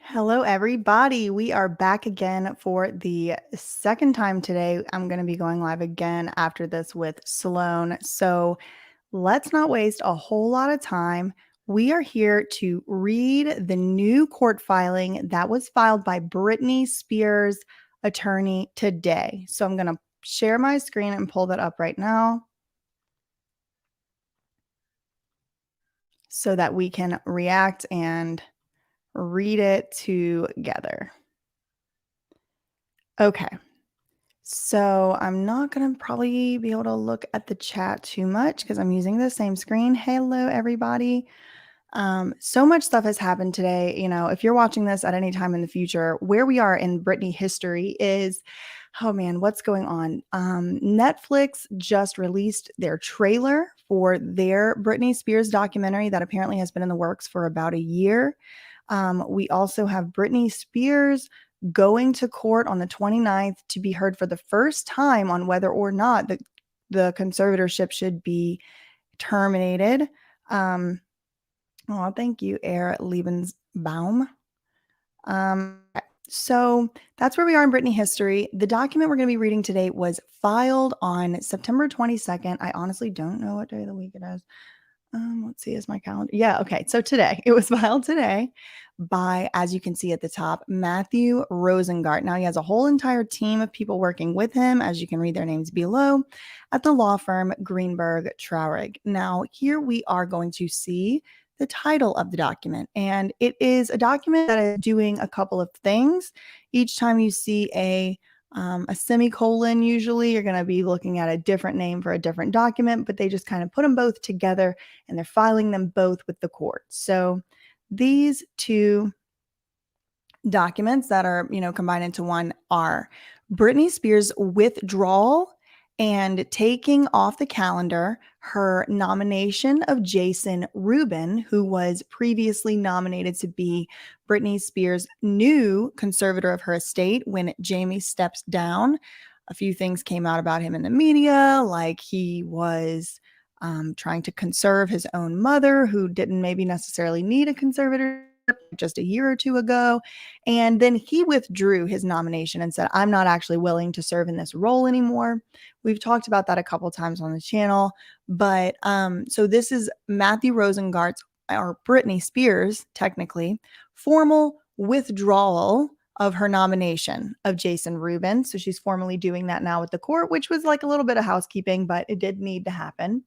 Hello, everybody. We are back again for the second time today. I'm going to be going live again after this with Sloan. So let's not waste a whole lot of time. We are here to read the new court filing that was filed by Britney Spears' attorney today. So I'm going to share my screen and pull that up right now so that we can react and read it together. Okay. So I'm not going to probably be able to look at the chat too much because I'm using the same screen. Hello, everybody. So much stuff has happened today. You know, if you're watching this at any time in the future, where we are in Britney history is, oh man, what's going on? Netflix just released their trailer for their Britney Spears documentary that apparently has been in the works for about a year. We also have Britney Spears going to court on the 29th to be heard for the first time on whether or not the conservatorship should be terminated. Oh, thank you, Air Lebensbaum. So that's where we are in Britney history. The document we're going to be reading today was filed on September 22nd. I honestly don't know what day of the week it is. Let's see, is my calendar? Yeah, okay. So today, it was filed today by, as you can see at the top, Matthew Rosengart. Now he has a whole entire team of people working with him, as you can read their names below, at the law firm Greenberg Traurig. Now here we are going to see the title of the document, and it is a document that is doing a couple of things. Each time you see a semicolon, usually you're going to be looking at a different name for a different document, but they just kind of put them both together and they're filing them both with the court. So these two documents that are, combined into one are Britney Spears' withdrawal and taking off the calendar her nomination of Jason Rubin, who was previously nominated to be Britney Spears' new conservator of her estate when Jamie steps down. A few things came out about him in the media, like he was trying to conserve his own mother, who didn't maybe necessarily need a conservator just a year or two ago. And then he withdrew his nomination and said, I'm not actually willing to serve in this role anymore. We've talked about that a couple times on the channel. But so this is Matthew Rosengart's, or Britney Spears, technically, formal withdrawal of her nomination of Jason Rubin. So she's formally doing that now with the court, which was like a little bit of housekeeping, but it did need to happen.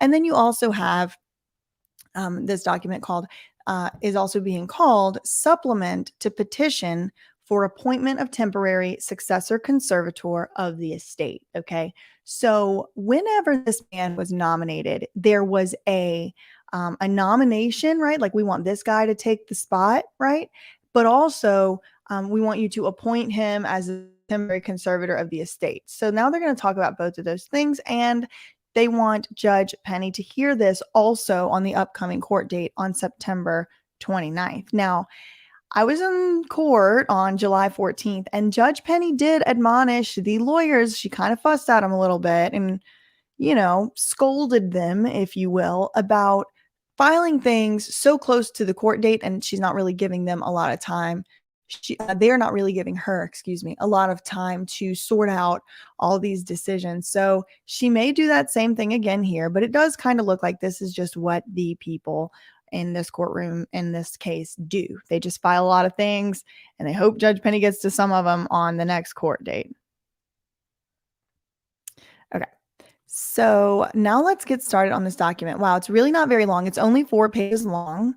And then you also have this document called is also being called Supplement to Petition for Appointment of Temporary Successor Conservator of the Estate. Okay. So whenever this man was nominated, there was a nomination, right? Like, we want this guy to take the spot, right? But also we want you to appoint him as a temporary conservator of the estate. So now they're going to talk about both of those things, and they want Judge Penny to hear this also on the upcoming court date on September 29th. Now, I was in court on July 14th, and Judge Penny did admonish the lawyers. She kind of fussed at them a little bit and, scolded them, if you will, about filing things so close to the court date, and she's not really giving them a lot of time. They're not really giving her, a lot of time to sort out all these decisions. So she may do that same thing again here, but it does kind of look like this is just what the people in this courtroom in this case do. They just file a lot of things and they hope Judge Penny gets to some of them on the next court date. Okay. So now let's get started on this document. Wow, it's really not very long. It's only 4 pages long.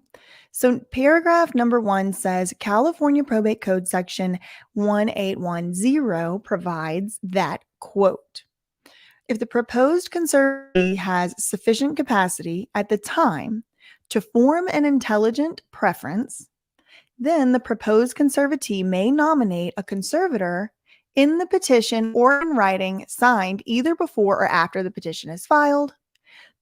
So paragraph number 1 says California Probate Code section 1810 provides that, quote, if the proposed conservatee has sufficient capacity at the time to form an intelligent preference, then the proposed conservatee may nominate a conservator in the petition or in writing signed either before or after the petition is filed.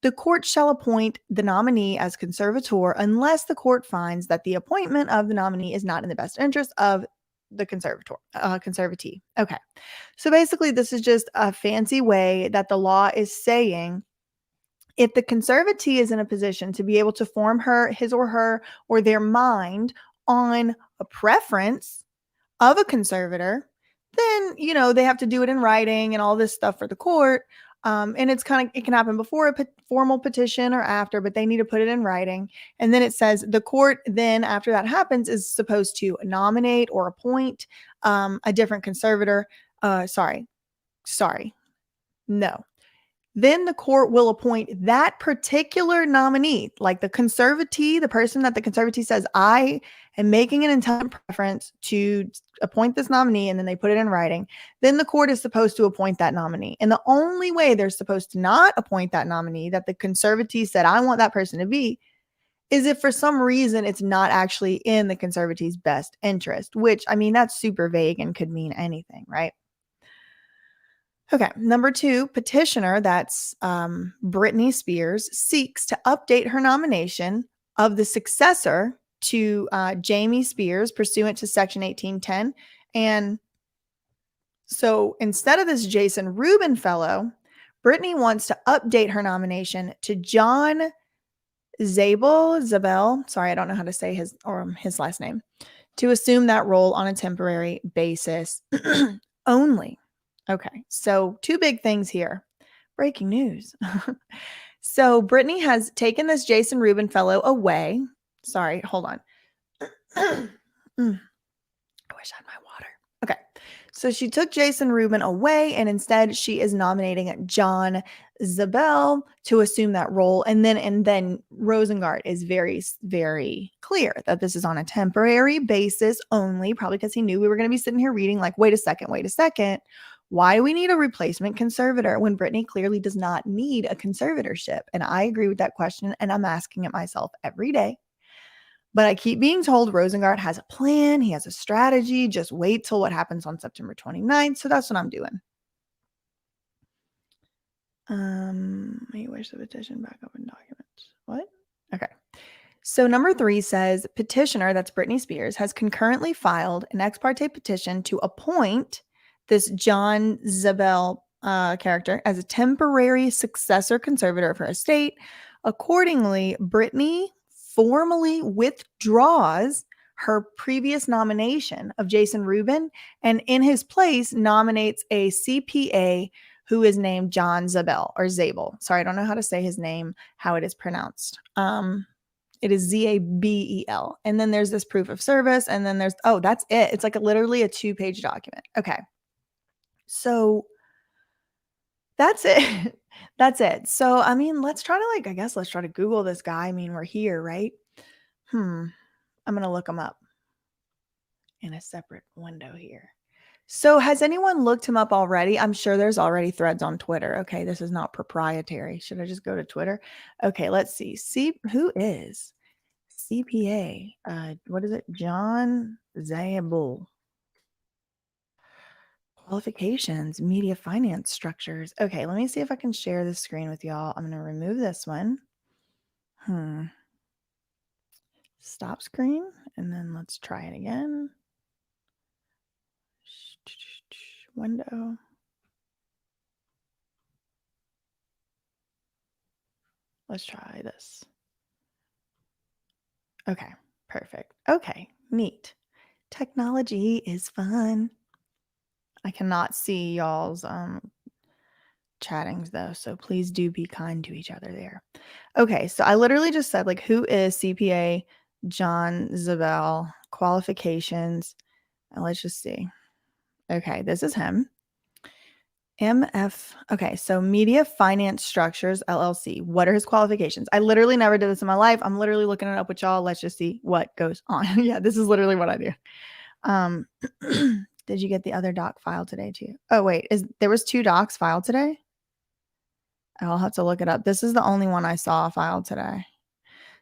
The court shall appoint the nominee as conservator unless the court finds that the appointment of the nominee is not in the best interest of the conservatee. Okay. So basically, this is just a fancy way that the law is saying if the conservatee is in a position to be able to form his or their mind on a preference of a conservator, then, they have to do it in writing and all this stuff for the court. And it can happen before a formal petition or after, but they need to put it in writing. And then it says the court then, after that happens, is supposed to nominate or appoint a different conservator. Sorry. No. Then the court will appoint that particular nominee, like the conservatee, the person that the conservatee says, I am making an intelligent preference to appoint this nominee, and then they put it in writing. Then the court is supposed to appoint that nominee. And the only way they're supposed to not appoint that nominee that the conservatee said, I want that person to be, is if for some reason it's not actually in the conservatee's best interest, which, I mean, that's super vague and could mean anything, right? Okay, number 2, petitioner, that's Britney Spears, seeks to update her nomination of the successor to Jamie Spears pursuant to Section 1810. And so instead of this Jason Rubin fellow, Britney wants to update her nomination to John Zabel, sorry, I don't know how to say his last name, to assume that role on a temporary basis only. Okay, so 2 big things here. Breaking news. So Brittany has taken this Jason Rubin fellow away. Sorry, hold on. I wish I had my water. Okay, so she took Jason Rubin away, and instead she is nominating John Zabel to assume that role. And then Rosengart is very, very clear that this is on a temporary basis only, probably because he knew we were going to be sitting here reading like, wait a second. Why do we need a replacement conservator when Brittany clearly does not need a conservatorship? And I agree with that question, and I'm asking it myself every day. But I keep being told Rosengart has a plan. He has a strategy. Just wait till what happens on September 29th. So that's what I'm doing. I wish the petition back up in documents. What? Okay. So number 3 says petitioner, that's Britney Spears, has concurrently filed an ex parte petition to appoint this John Zabel character as a temporary successor conservator of her estate. Accordingly, Brittany formally withdraws her previous nomination of Jason Rubin, and in his place nominates a CPA who is named John Zabel or Zabel. Sorry, I don't know how to say his name, how it is pronounced. It is Zabel. And then there's this proof of service, and then that's it. It's like literally a 2-page document. Okay. So that's it. That's it. So, I mean, let's try to Google this guy. I mean, we're here, right? I'm going to look him up in a separate window here. So has anyone looked him up already? I'm sure there's already threads on Twitter. Okay, this is not proprietary. Should I just go to Twitter? Okay, let's see. Who is CPA? What is it? John Zabel. Qualifications, media finance structures. Okay, let me see if I can share this screen with y'all. I'm going to remove this one. Stop screen, and then let's try it again. Window. Let's try this. Okay, perfect. Okay, neat. Technology is fun. I cannot see y'all's chattings though, so please do be kind to each other there. Okay, so I literally just said like, who is CPA John Zabel, qualifications, and let's just see. Okay, this is him. MF. Okay, so Media Finance Structures LLC. What are his qualifications? I literally never did this in my life. I'm literally looking it up with y'all. Let's just see what goes on. Yeah, this is literally what I do. Did you get the other doc filed today too? Oh wait, there was 2 docs filed today? I'll have to look it up. This is the only one I saw filed today.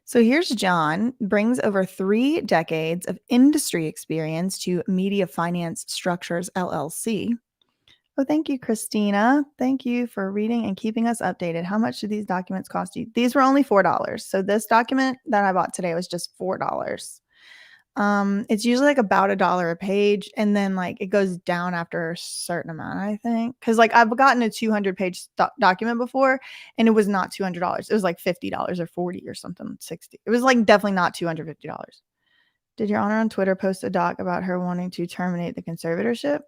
So here's John, brings over 3 decades of industry experience to Media Finance Structures LLC. Oh, thank you, Christina. Thank you for reading and keeping us updated. How much do these documents cost you? These were only $4. So this document that I bought today was just $4. It's usually like about $1 a page, and then like it goes down after a certain amount, I think. Because like I've gotten a 200-page document before, and it was not $200. It was like $50 or $40 or something, $60. It was like definitely not $250. Did Your Honor on Twitter post a doc about her wanting to terminate the conservatorship?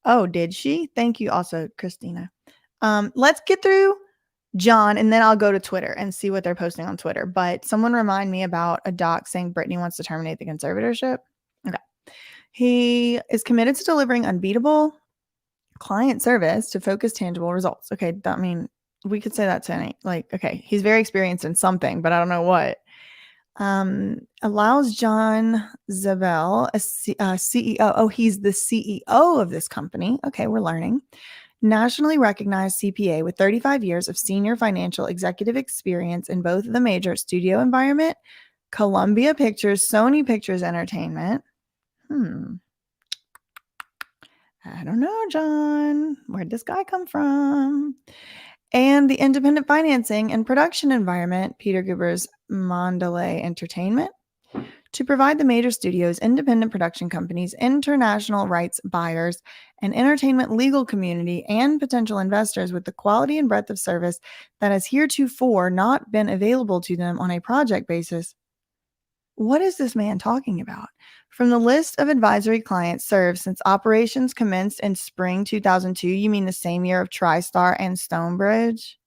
Oh, did she? Thank you also, Christina. Let's get through John, and then I'll go to Twitter and see what they're posting on Twitter. But someone remind me about a doc saying Brittany wants to terminate the conservatorship. Okay. He is committed to delivering unbeatable client service to focus tangible results. Okay. I mean, we could say that to any, like, okay, he's very experienced in something, but I don't know what. Allows John Zabel, CEO. Oh, he's the CEO of this company. Okay, we're learning. Nationally recognized CPA with 35 years of senior financial executive experience in both the major studio environment, Columbia Pictures, Sony Pictures Entertainment. I don't know, John. Where'd this guy come from? And the independent financing and production environment, Peter Guber's Mandalay Entertainment, to provide the major studios, independent production companies, international rights buyers, and entertainment legal community and potential investors with the quality and breadth of service that has heretofore not been available to them on a project basis. What is this man talking about? From the list of advisory clients served since operations commenced in spring 2002, you mean the same year of TriStar and Stonebridge?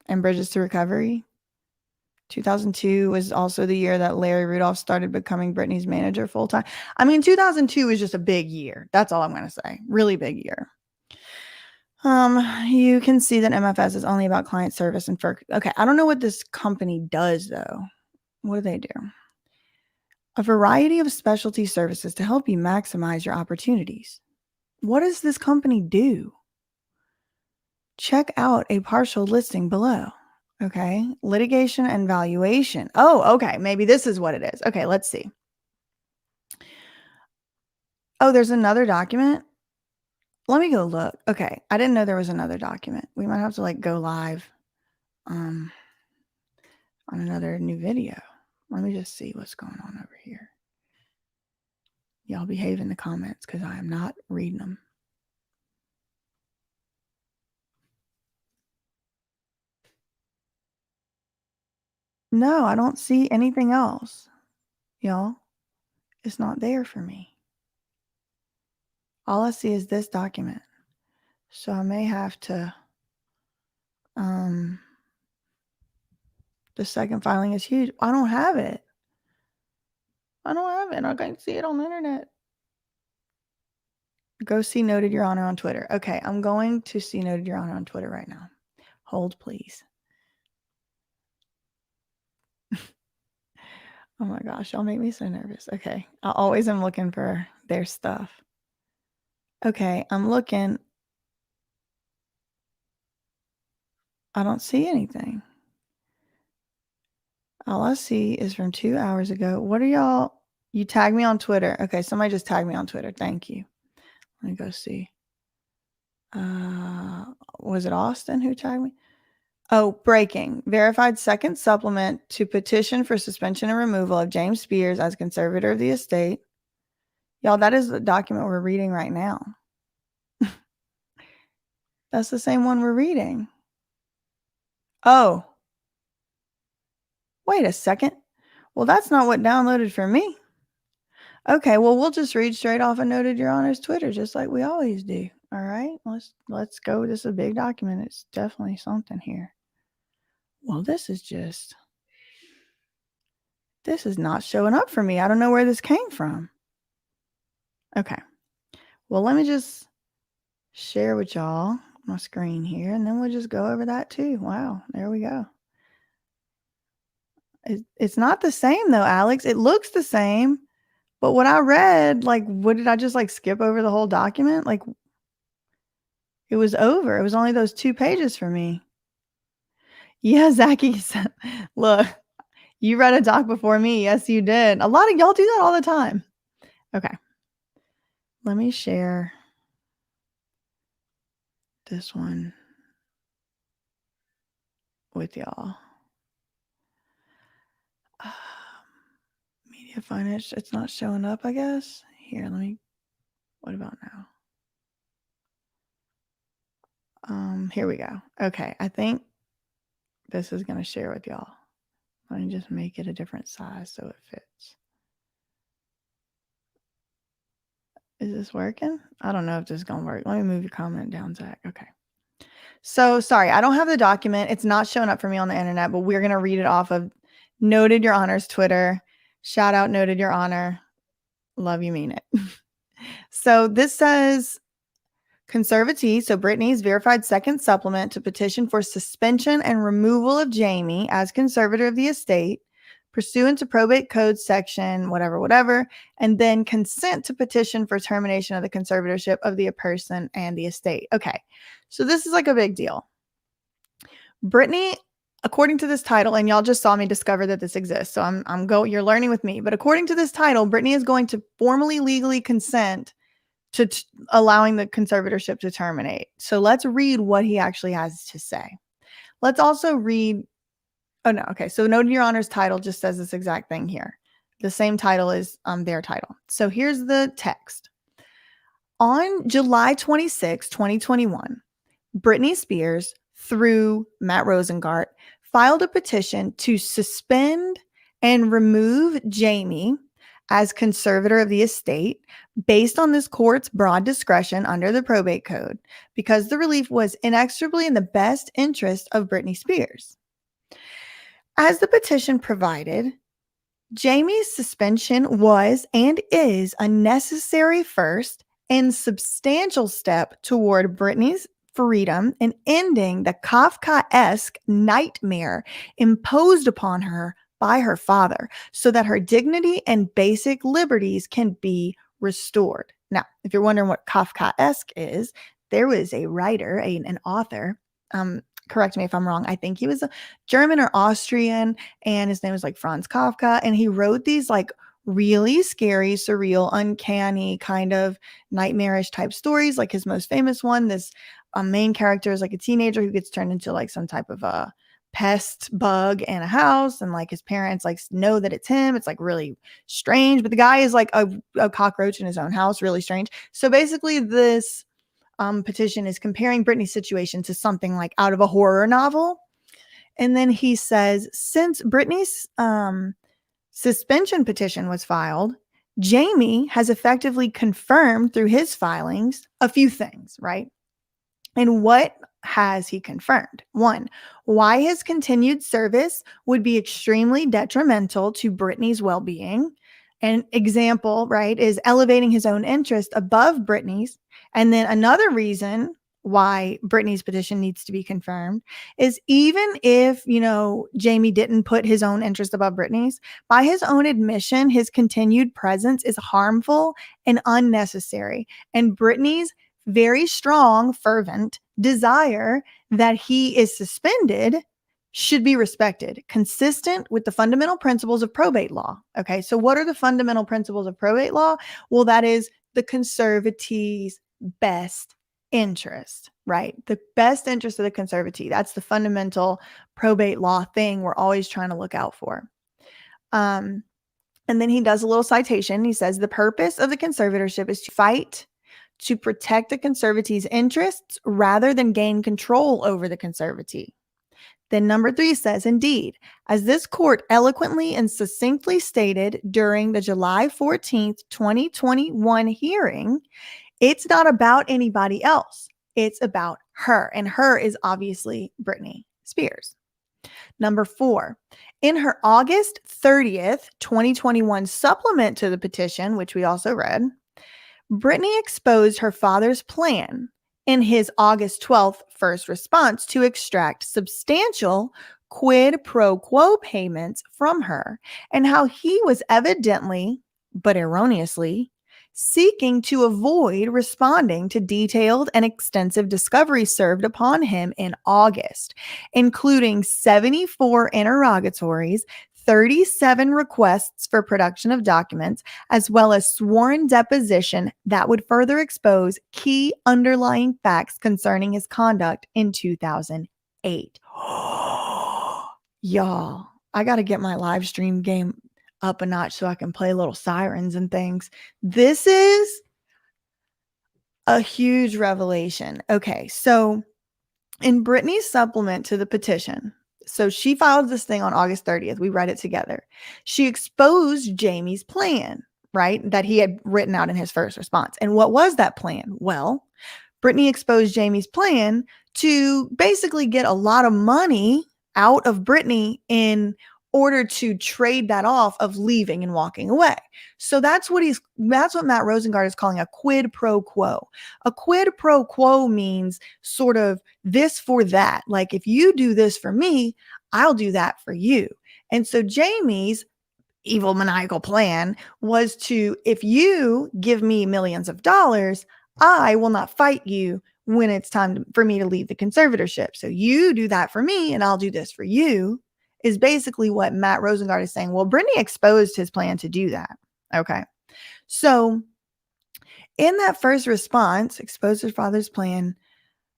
And Bridges to Recovery? 2002 was also the year that Larry Rudolph started becoming Britney's manager full-time. I mean, 2002 was just a big year. That's all I'm going to say. Really big year. You can see that MFS is only about client service and okay, I don't know what this company does though. What do they do? A variety of specialty services to help you maximize your opportunities. What does this company do? Check out a partial listing below. Okay. Litigation and valuation. Oh, okay. Maybe this is what it is. Okay, let's see. Oh, there's another document. Let me go look. Okay. I didn't know there was another document. We might have to like go live on another new video. Let me just see what's going on over here. Y'all behave in the comments because I am not reading them. No, I don't see anything else. Y'all, it's not there for me. All I see is this document. So I may have to, the second filing is huge. I don't have it. I don't have it. I can't see it on the internet. Go see Noted Your Honor on Twitter. Okay, I'm going to see Noted Your Honor on Twitter right now. Hold, please. Oh my gosh, y'all make me so nervous. Okay, I always am looking for their stuff. Okay, I'm looking. I don't see anything. All I see is from 2 hours ago. What are y'all? You tagged me on Twitter. Okay, somebody just tagged me on Twitter. Thank you. Let me go see. Was it Austin who tagged me? Oh, breaking. Verified second supplement to petition for suspension and removal of James Spears as conservator of the estate. Y'all, that is the document we're reading right now. That's the same one we're reading. Oh. Wait a second. Well, that's not what downloaded for me. Okay, well, we'll just read straight off of Noted Your Honor's Twitter, just like we always do. All right, let's go. This is a big document. It's definitely something here. Well, this is not showing up for me. I don't know where this came from. Okay. Well, let me just share with y'all my screen here, and then we'll just go over that too. Wow, there we go. It's not the same though, Alex. It looks the same, but what I read, like, what did I just like skip over the whole document? Like, it was over. It was only those 2 pages for me. Yeah, Zachy said, look, you read a doc before me. Yes, you did. A lot of y'all do that all the time. Okay. Let me share this one with y'all. Media finance, it's not showing up, I guess. Here, what about now? Here we go. Okay, I think this is going to share with y'all. Let me just make it a different size so it fits. Is this working? I don't know if this is going to work. Let me move your comment down, Zach. Okay. So sorry, I don't have the document. It's not showing up for me on the internet, but we're going to read it off of Noted Your Honor's Twitter. Shout out Noted Your Honor. Love you, mean it. So this says Conservatee, so Brittany's verified second supplement to petition for suspension and removal of Jamie as conservator of the estate, pursuant to probate code section, whatever, and then consent to petition for termination of the conservatorship of the person and the estate. Okay, so this is like a big deal. Brittany, according to this title, and y'all just saw me discover that this exists, so you're learning with me, but according to this title, Brittany is going to formally legally consent to allowing the conservatorship to terminate. So let's read what he actually has to say. Let's also read, oh no, okay, so Noted Your Honor's title just says this exact thing here. The same title is their title. So here's the text. On July 26, 2021, Britney Spears, through Matt Rosengart, filed a petition to suspend and remove Jamie as conservator of the estate based on this court's broad discretion under the probate code because the relief was inexorably in the best interest of Britney Spears. As the petition provided, Jamie's suspension was and is a necessary first and substantial step toward Britney's freedom and ending the Kafkaesque nightmare imposed upon her by her father so that her dignity and basic liberties can be restored. Now, if you're wondering what Kafkaesque is, there was a writer, an author, correct me if I'm wrong, I think he was a German or Austrian, and his name was like Franz Kafka, and he wrote these like really scary, surreal, uncanny, kind of nightmarish type stories. Like his most famous one, this main character is like a teenager who gets turned into like some type of a pest bug in a house, and like his parents like know that it's him. It's like really strange, but the guy is like a cockroach in his own house, really strange. So basically this petition is comparing Britney's situation to something like out of a horror novel. And then he says, since Britney's suspension petition was filed, Jamie has effectively confirmed through his filings a few things, right? And what has he confirmed? One, why his continued service would be extremely detrimental to Britney's well-being. An example, right, is elevating his own interest above Britney's. And then another reason why Britney's petition needs to be confirmed is even if, Jamie didn't put his own interest above Britney's, by his own admission, his continued presence is harmful and unnecessary. And Britney's very strong, fervent desire that he is suspended should be respected, consistent with the fundamental principles of probate law. Okay, so what are the fundamental principles of probate law? Well, that is the conservatee's best interest, right? The best interest of the conservatee. That's the fundamental probate law thing we're always trying to look out for. And then he does a little citation. He says, the purpose of the conservatorship is to fight to protect the conservatee's interests rather than gain control over the conservatee. Then number 3 says, indeed, as this court eloquently and succinctly stated during the July 14th, 2021 hearing, it's not about anybody else. It's about her. And her is obviously Britney Spears. Number 4, in her August 30th, 2021 supplement to the petition, which we also read, Britney exposed her father's plan in his August 12th first response to extract substantial quid pro quo payments from her, and how he was evidently, but erroneously, seeking to avoid responding to detailed and extensive discovery served upon him in August, including 74 interrogatories, 37 requests for production of documents, as well as sworn deposition that would further expose key underlying facts concerning his conduct in 2008. Y'all, I got to get my live stream game up a notch so I can play little sirens and things. This is a huge revelation. Okay, so in Britney's supplement to the petition, So she filed this thing on August 30th. We read it together. She exposed Jamie's plan, right? That he had written out in his first response. And what was that plan? Well, Brittany exposed Jamie's plan to basically get a lot of money out of Brittany in order to trade that off of leaving and walking away. So that's what Matt Rosengart is calling a quid pro quo. A quid pro quo means sort of this for that. Like, if you do this for me, I'll do that for you. And so Jamie's evil maniacal plan was to, if you give me millions of dollars, I will not fight you when it's time for me to leave the conservatorship. So you do that for me and I'll do this for you, is basically what Matt Rosengart is saying. Well, Brittany exposed his plan to do that. Okay. So in that first response, exposed his father's plan,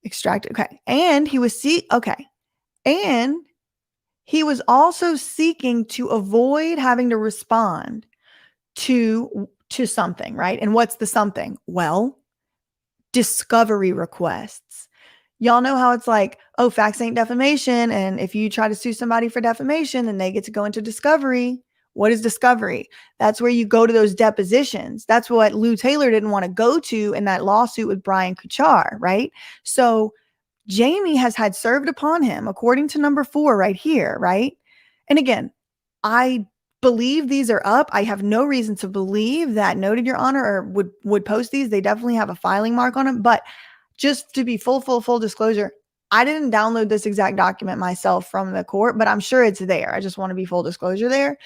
extracted. Okay. And he was And he was also seeking to avoid having to respond to something, right? And what's the something? Well, discovery requests. Y'all know how it's like, oh, facts ain't defamation. And if you try to sue somebody for defamation, then they get to go into discovery. What is discovery? That's where you go to those depositions. That's what Lou Taylor didn't want to go to in that lawsuit with Brian Kuchar, right? So Jamie has had served upon him, according to number 4 right here, right? And again, I believe these are up. I have no reason to believe that Noted Your Honor or would post these. They definitely have a filing mark on them. But just to be full disclosure, I didn't download this exact document myself from the court, but I'm sure it's there. I just want to be full disclosure there.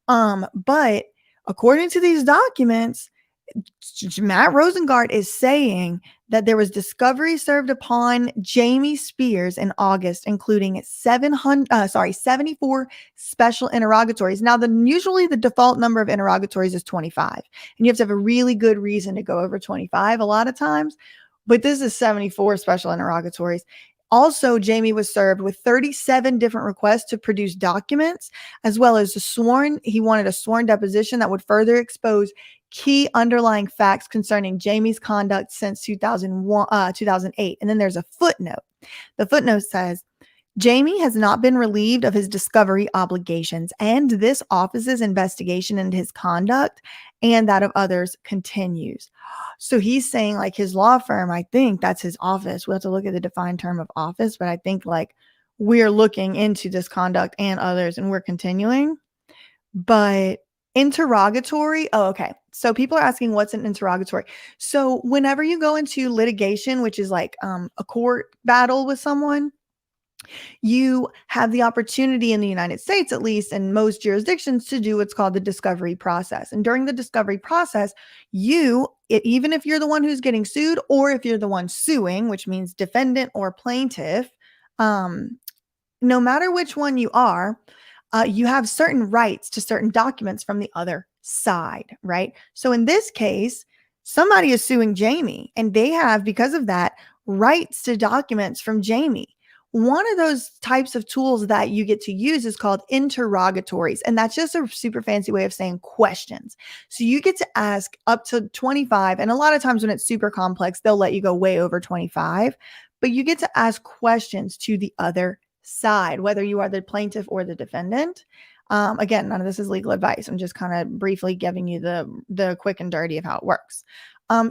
But according to these documents, Matt Rosengart is saying that there was discovery served upon Jamie Spears in August, including 74 special interrogatories. Now, usually the default number of interrogatories is 25, and you have to have a really good reason to go over 25 a lot of times, but this is 74 special interrogatories. Also, Jamie was served with 37 different requests to produce documents, as well as he wanted a sworn deposition that would further expose key underlying facts concerning Jamie's conduct since 2008. And then there's a footnote. The footnote says, Jamie has not been relieved of his discovery obligations, and this office's investigation into his conduct and that of others continues. So he's saying, like, his law firm, I think that's his office. We'll have to look at the defined term of office, but I think, like, we're looking into this conduct and others, and we're continuing. But interrogatory, okay. So people are asking, what's an interrogatory? So whenever you go into litigation, which is like a court battle with someone, you have the opportunity in the United States, at least in most jurisdictions, to do what's called the discovery process. And during the discovery process, even if you're the one who's getting sued, or if you're the one suing, which means defendant or plaintiff, no matter which one you are, you have certain rights to certain documents from the other side, right? So in this case, somebody is suing Jamie, and they have, because of that, rights to documents from Jamie. One of those types of tools that you get to use is called interrogatories. And that's just a super fancy way of saying questions. So you get to ask up to 25. And a lot of times when it's super complex, they'll let you go way over 25. But you get to ask questions to the other side, whether you are the plaintiff or the defendant. Again, none of this is legal advice. I'm just kind of briefly giving you the quick and dirty of how it works.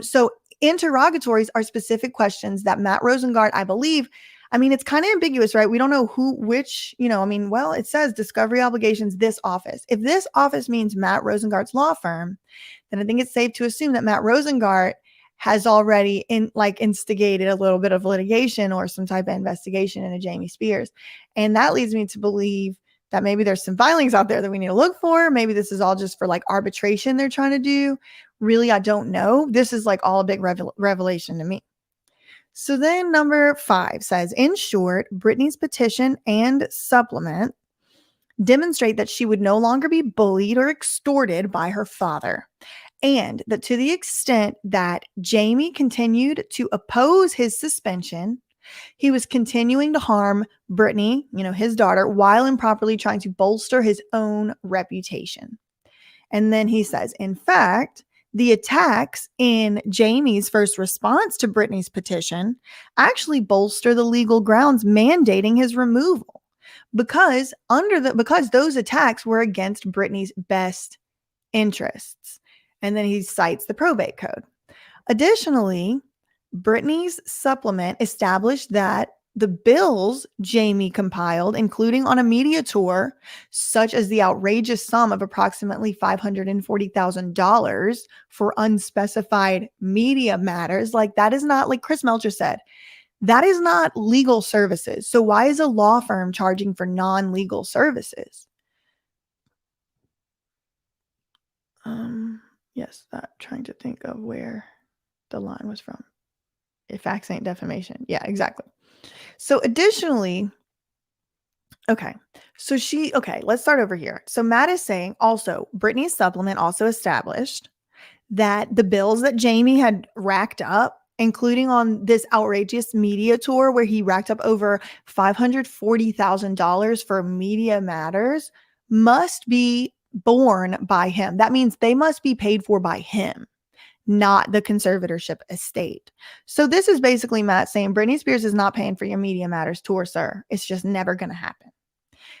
So interrogatories are specific questions that Matt Rosengart, I believe, it's kind of ambiguous, right? We don't know which, it says discovery obligations, this office. If this office means Matt Rosengart's law firm, then I think it's safe to assume that Matt Rosengart has already instigated a little bit of litigation or some type of investigation into Jamie Spears. And that leads me to believe that maybe there's some filings out there that we need to look for. Maybe this is all just for arbitration they're trying to do. Really, I don't know. This is all a big revelation to me. So then number 5 says, in short, Brittany's petition and supplement demonstrate that she would no longer be bullied or extorted by her father. And that to the extent that Jamie continued to oppose his suspension, he was continuing to harm Brittany, his daughter, while improperly trying to bolster his own reputation. And then he says, in fact, the attacks in Jamie's first response to Brittany's petition actually bolster the legal grounds mandating his removal. because those attacks were against Brittany's best interests. And then he cites the probate code. Additionally, Brittany's supplement established that the bills Jamie compiled, including on a media tour, such as the outrageous sum of approximately $540,000 for unspecified media matters, like that is not, like Chris Melcher said, that is not legal services. So why is a law firm charging for non-legal services? Yes, trying to think of where the line was from. If facts ain't defamation. Yeah, exactly. So additionally, let's start over here. So Matt is saying also, Brittany's supplement also established that the bills that Jamie had racked up, including on this outrageous media tour where he racked up over $540,000 for media matters, must be borne by him. That means they must be paid for by him, not the conservatorship estate. So this is basically Matt saying Britney Spears is not paying for your media matters tour, sir. It's just never going to happen.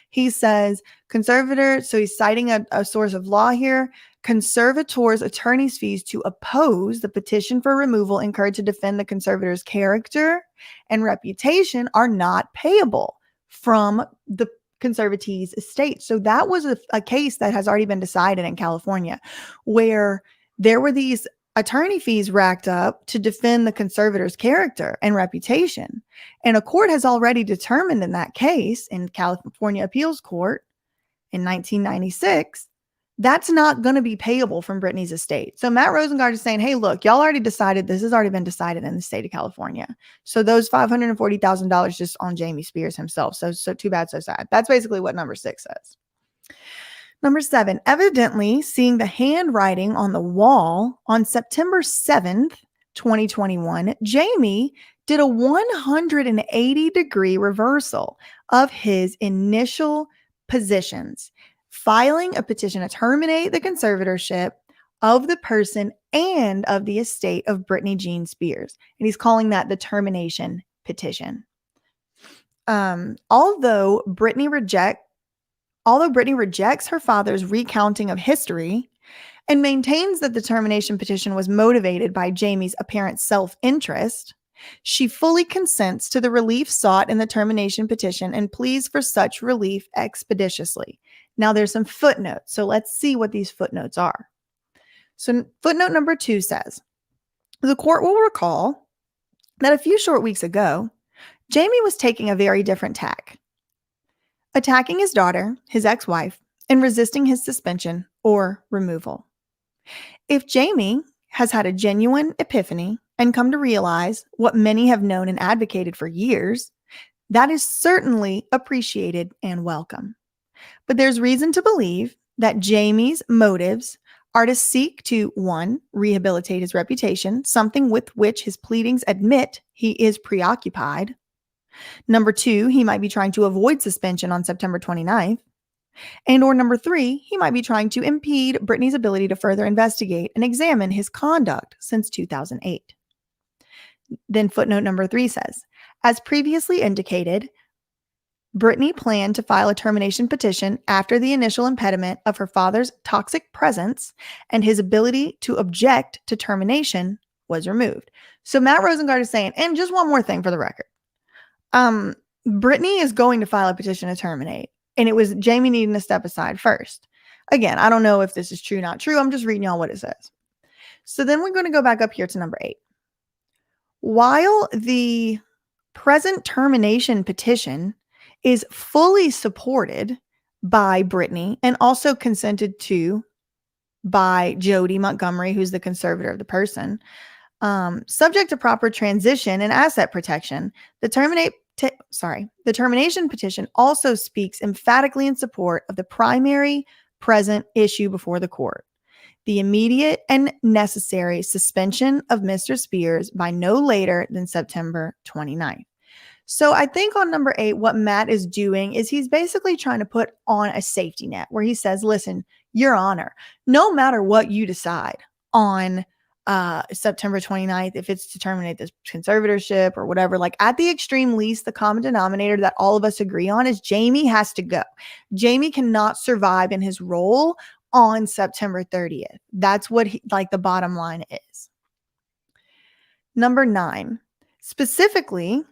He says conservator, so he's citing a source of law here. Conservator's attorney's fees to oppose the petition for removal incurred to defend the conservator's character and reputation are not payable from the conservatee's estate. So that was a case that has already been decided in California, where there were these attorney fees racked up to defend the conservator's character and reputation. And a court has already determined in that case in California Appeals Court in 1996, that's not going to be payable from Brittany's estate. So Matt Rosengart is saying, hey, look, y'all already decided, this has already been decided in the state of California. So those $540,000 just on Jamie Spears himself. So too bad, so sad. That's basically what number 6 says. Number 7, evidently seeing the handwriting on the wall on September 7th, 2021, Jamie did a 180-degree reversal of his initial positions, filing a petition to terminate the conservatorship of the person and of the estate of Brittany Jean Spears. And he's calling that the termination petition. Although Brittany rejects her father's recounting of history and maintains that the termination petition was motivated by Jamie's apparent self-interest, she fully consents to the relief sought in the termination petition and pleads for such relief expeditiously. Now there's some footnotes, so let's see what these footnotes are. So footnote number 2 says, the court will recall that a few short weeks ago, Jamie was taking a very different tack, attacking his daughter, his ex-wife, and resisting his suspension or removal. If Jamie has had a genuine epiphany and come to realize what many have known and advocated for years, that is certainly appreciated and welcome. But there's reason to believe that Jamie's motives are to seek to, 1, rehabilitate his reputation, something with which his pleadings admit he is preoccupied. Number 2, he might be trying to avoid suspension on September 29th. And or number 3, he might be trying to impede Brittany's ability to further investigate and examine his conduct since 2008. Then footnote number 3 says, as previously indicated, Brittany planned to file a termination petition after the initial impediment of her father's toxic presence and his ability to object to termination was removed. So Matt Rosengart is saying, and just one more thing for the record, Brittany is going to file a petition to terminate, and it was Jamie needing to step aside first. Again, I don't know if this is true, not true. I'm just reading y'all what it says. So then we're going to go back up here to number 8. While the present termination petition is fully supported by Brittany and also consented to by Jody Montgomery, who's the conservator of the person, subject to proper transition and asset protection, the termination petition also speaks emphatically in support of the primary present issue before the court, the immediate and necessary suspension of Mr. Spears by no later than September 29th. So I think on number 8, what Matt is doing is he's basically trying to put on a safety net where he says, listen, Your Honor, no matter what you decide on September 29th, if it's to terminate this conservatorship or whatever, like at the extreme least, the common denominator that all of us agree on is Jamie has to go. Jamie cannot survive in his role on September 30th. That's what like the bottom line is. Number 9, specifically,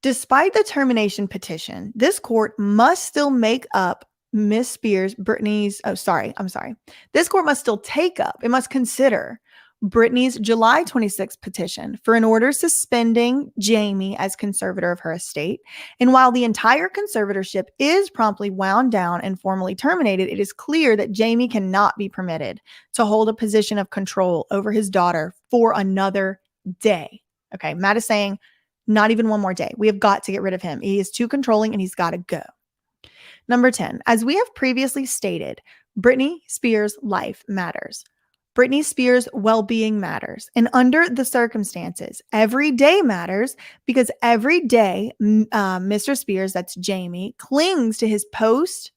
despite the termination petition, this court must still make up Miss Spears, Brittany's, This court must still take up, it must consider Brittany's July 26th petition for an order suspending Jamie as conservator of her estate. And while the entire conservatorship is promptly wound down and formally terminated, it is clear that Jamie cannot be permitted to hold a position of control over his daughter for another day. Okay, Matt is saying not even one more day. We have got to get rid of him. He is too controlling and he's got to go. Number 10, as we have previously stated, Britney Spears' life matters. Britney Spears' well-being matters. And under the circumstances, every day matters because every day Mr. Spears, that's Jamie, clings to his post.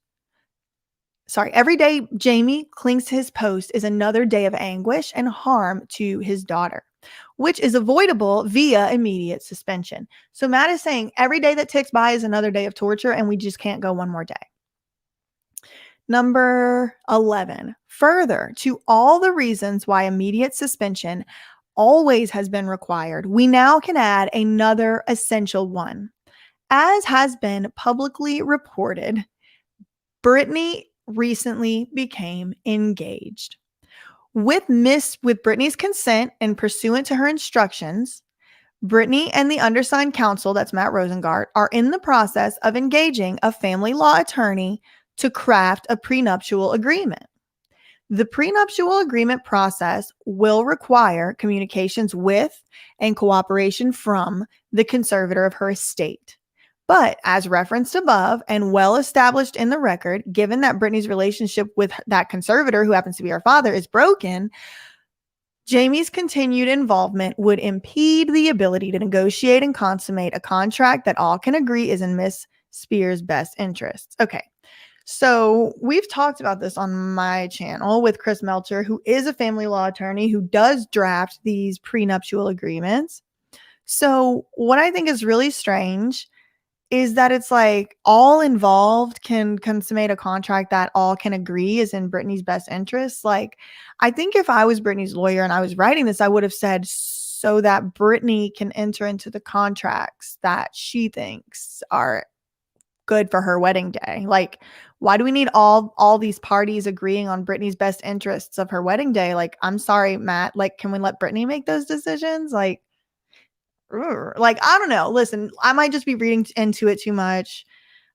Every day Jamie clings to his post is another day of anguish and harm to his daughter, which is avoidable via immediate suspension. So Matt is saying every day that ticks by is another day of torture and we just can't go one more day. Number 11, further to all the reasons why immediate suspension always has been required, we now can add another essential one. As has been publicly reported, Brittany recently became engaged. With Brittany's consent and pursuant to her instructions, Brittany and the undersigned counsel, that's Matt Rosengart, are in the process of engaging a family law attorney to craft a prenuptial agreement. The prenuptial agreement process will require communications with and cooperation from the conservator of her estate. But as referenced above and well established in the record, given that Brittany's relationship with that conservator, who happens to be her father, is broken, Jamie's continued involvement would impede the ability to negotiate and consummate a contract that all can agree is in Miss Spears' best interests. Okay, so we've talked about this on my channel with Chris Melcher, who is a family law attorney who does draft these prenuptial agreements. So what I think is really strange is that it's like all involved can consummate a contract that all can agree is in Brittany's best interests. Like, I think if I was Brittany's lawyer and I was writing this, I would have said so that Brittany can enter into the contracts that she thinks are good for her wedding day. Like, why do we need all these parties agreeing on Brittany's best interests of her wedding day? Like, I'm sorry, Matt, like, can we let Brittany make those decisions? Like, I don't know. Listen, I might just be reading into it too much.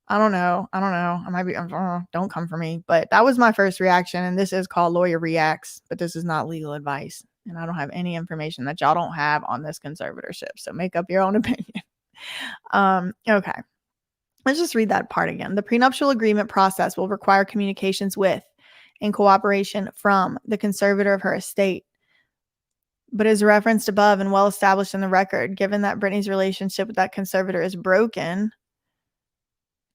I don't know. I might be, don't come for me. But that was my first reaction. And this is called Lawyer Reacts, but this is not legal advice. And I don't have any information that y'all don't have on this conservatorship. So make up your own opinion. Okay. Let's just read that part again. The prenuptial agreement process will require communications with and cooperation from the conservator of her estate, but as referenced above and well established in the record, given that Brittany's relationship with that conservator is broken,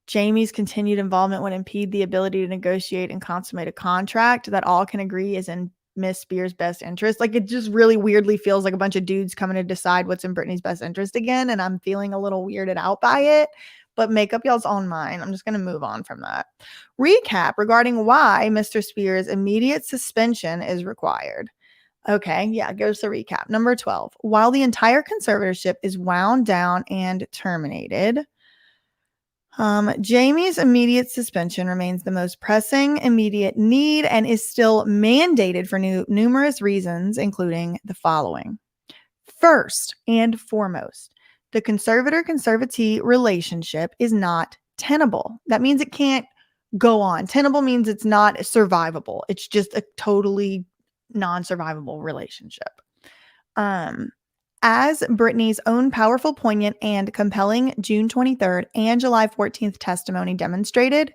Jamie's continued involvement would impede the ability to negotiate and consummate a contract that all can agree is in Miss Spears' best interest. Like, it just really weirdly feels like a bunch of dudes coming to decide what's in Brittany's best interest again, and I'm feeling a little weirded out by it, but make up y'all's own mind. I'm just going to move on from that. Recap regarding why Mr. Spears' immediate suspension is required. Okay, yeah, goes the recap. Number 12, while the entire conservatorship is wound down and terminated, Jamie's immediate suspension remains the most pressing immediate need and is still mandated for numerous reasons, including the following. First and foremost, the conservator-conservatee relationship is not tenable. That means it can't go on. Tenable means it's not survivable. It's just a totally non-survivable relationship. As Brittany's own powerful, poignant, and compelling June 23rd and July 14th testimony demonstrated,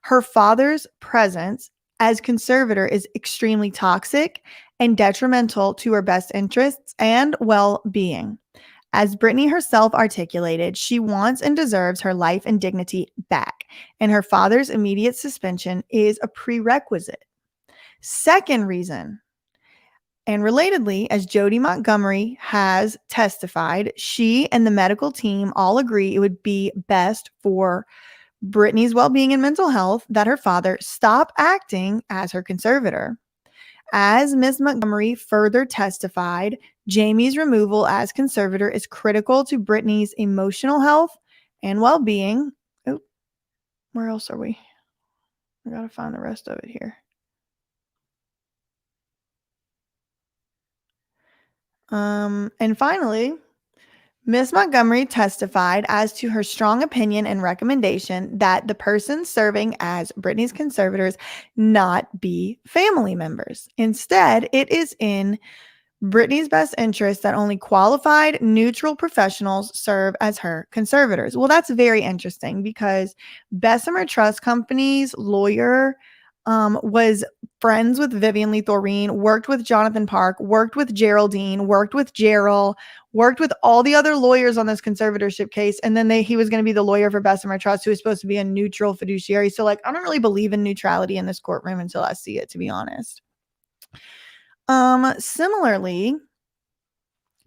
her father's presence as conservator is extremely toxic and detrimental to her best interests and well-being. As Brittany herself articulated, she wants and deserves her life and dignity back, and her father's immediate suspension is a prerequisite. Second reason, And relatedly, as Jody Montgomery has testified, she and the medical team all agree it would be best for Brittany's well-being and mental health that her father stop acting as her conservator. As Ms. Montgomery further testified, Jamie's removal as conservator is critical to Brittany's emotional health and well-being. Oh, where else are we? I gotta find the rest of it here. And finally, Ms. Montgomery testified as to her strong opinion and recommendation that the person serving as Brittany's conservators not be family members. Instead, it is in Brittany's best interest that only qualified, neutral professionals serve as her conservators. Well, that's very interesting because Bessemer Trust Company's lawyer was friends with Vivian Lee Thoreen, worked with Jonathan Park, worked with Geraldine, worked with Gerald, worked with all the other lawyers on this conservatorship case. And then he was going to be the lawyer for Bessemer Trust, who was supposed to be a neutral fiduciary. So like, I don't really believe in neutrality in this courtroom until I see it, to be honest. Similarly,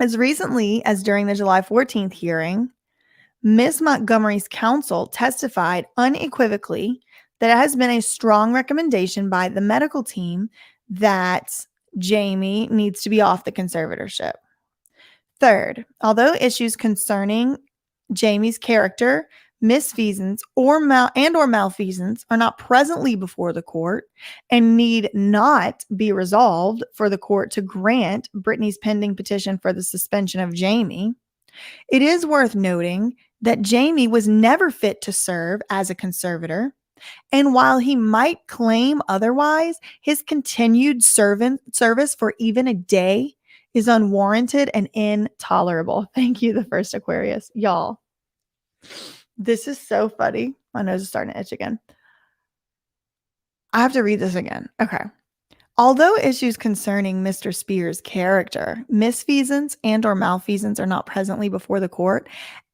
as recently as during the July 14th hearing, Ms. Montgomery's counsel testified unequivocally that it has been a strong recommendation by the medical team that Jamie needs to be off the conservatorship. Third, although issues concerning Jamie's character, misfeasance, or malfeasance are not presently before the court and need not be resolved for the court to grant Brittany's pending petition for the suspension of Jamie, it is worth noting that Jamie was never fit to serve as a conservator. And while he might claim otherwise, his continued service for even a day is unwarranted and intolerable. Thank you, the first Aquarius. Y'all, this is so funny. My nose is starting to itch again. I have to read this again. Okay. Although issues concerning Mr. Spears' character, misfeasance and or malfeasance are not presently before the court,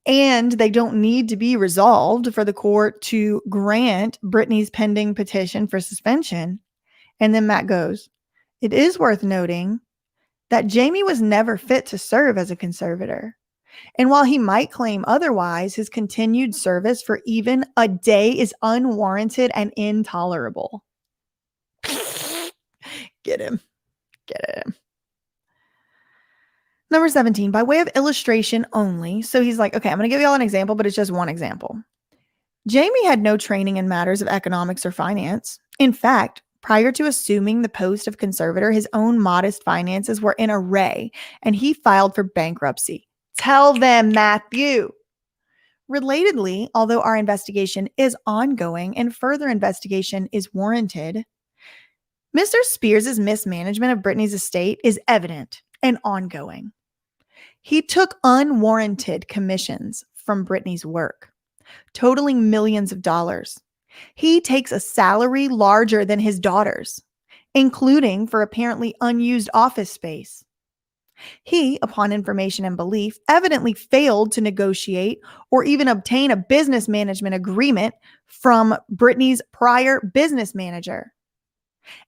and they don't need to be resolved for the court to grant Brittany's pending petition for suspension. And then Matt goes, it is worth noting that Jamie was never fit to serve as a conservator. And while he might claim otherwise, his continued service for even a day is unwarranted and intolerable. Get him. Get him. Number 17, by way of illustration only. So he's like, okay, I'm going to give you all an example, but it's just one example. Jamie had no training in matters of economics or finance. In fact, prior to assuming the post of conservator, his own modest finances were in array, and he filed for bankruptcy. Tell them, Matthew. Relatedly, although our investigation is ongoing and further investigation is warranted, Mr. Spears' mismanagement of Brittany's estate is evident and ongoing. He took unwarranted commissions from Brittany's work, totaling millions of dollars. He takes a salary larger than his daughter's, including for apparently unused office space. He, upon information and belief, evidently failed to negotiate or even obtain a business management agreement from Brittany's prior business manager.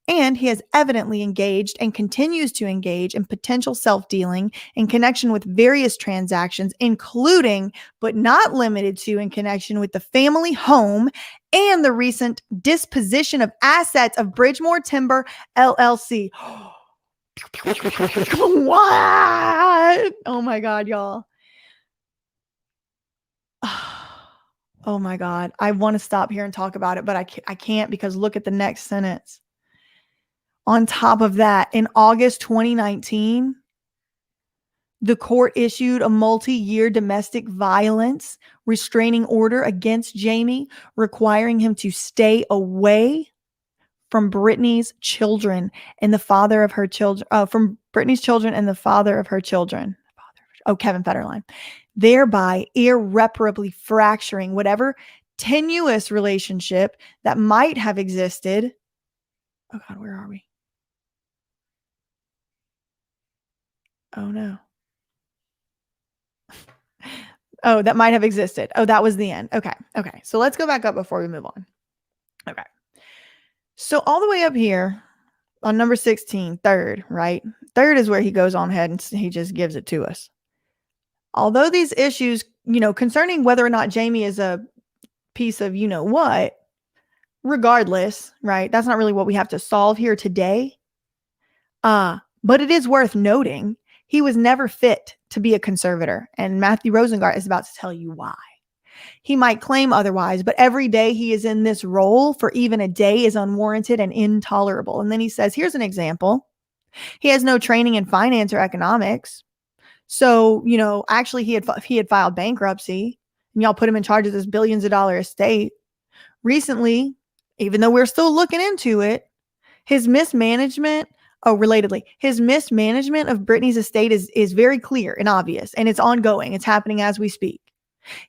And he has evidently engaged and continues to engage in potential self-dealing in connection with various transactions, including, but not limited to, in connection with the family home and the recent disposition of assets of Bridgemore Timber, LLC. What? Oh my God, y'all. Oh my God. I want to stop here and talk about it, but I can't because look at the next sentence. On top of that, in August 2019, the court issued a multi-year domestic violence restraining order against Jamie, requiring him to stay away from Brittany's children and the father of her children, from Brittany's children and the father of her children. Oh, Kevin Federline. Thereby irreparably fracturing whatever tenuous relationship that might have existed. Oh God, where are we? Oh no. Oh, that might have existed. Oh, that was the end. Okay. Okay. So let's go back up before we move on. Okay. So all the way up here on number 16, third third is where he goes on ahead and he just gives it to us. Although these issues, concerning whether or not Jamie is a piece of what, regardless, right? That's not really what we have to solve here today. But it is worth noting he was never fit to be a conservator, and Matthew Rosengart is about to tell you why. He might claim otherwise, but every day he is in this role for even a day is unwarranted and intolerable. And then he says, here's an example. He has no training in finance or economics. So, actually he had filed bankruptcy, and y'all put him in charge of this billions of dollar estate. Recently, even though we're still looking into it, his mismanagement of Brittany's estate is very clear and obvious, and it's ongoing. It's happening as we speak.